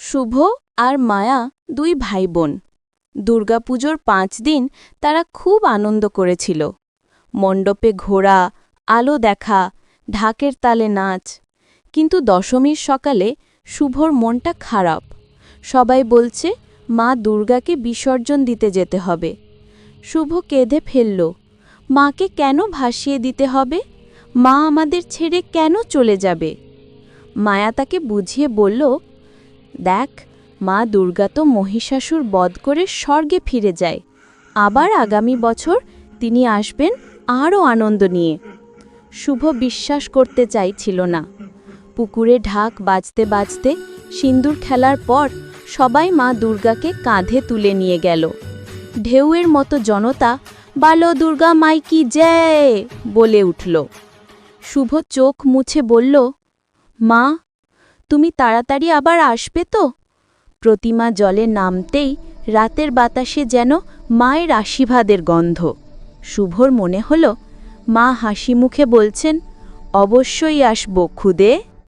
শুভ আর মায়া দুই ভাই বোন। দুর্গাপুজোর 5 দিন তারা খুব আনন্দ করেছিল। মণ্ডপে ঘোরা, আলো দেখা, ঢাকের তালে নাচ। কিন্তু দশমীর সকালে শুভর মনটা খারাপ। সবাই বলছে মা দুর্গাকে বিসর্জন দিতে যেতে হবে। শুভ কেঁদে ফেলল। মাকে কেন ভাসিয়ে দিতে হবে? মা আমাদের ছেড়ে কেন চলে যাবে? মায়া তাকে বুঝিয়ে বলল, দেখ, মা দুর্গা তো মহিষাসুর বধ করে স্বর্গে ফিরে যায়। আবার আগামী বছর তিনি আসবেন আরও আনন্দ নিয়ে। শুভ বিশ্বাস করতে চাইছিল না। পুকুরে ঢাক বাজতে বাজতে সিন্দুর খেলার পর সবাই মা দুর্গাকে কাঁধে তুলে নিয়ে গেল। ঢেউয়ের মতো জনতা বালো দুর্গা মাই কি জয় বলে উঠল। শুভ চোখ মুছে বলল, মা, তুমি তাড়াতাড়ি আবার আসবে তো? প্রতিমা জলে নামতেই রাতের বাতাসে যেন মায়ের আশীর্বাদের গন্ধ। শুভর মনে হল মা হাসি মুখে বলছেন, অবশ্যই আসব খুদে।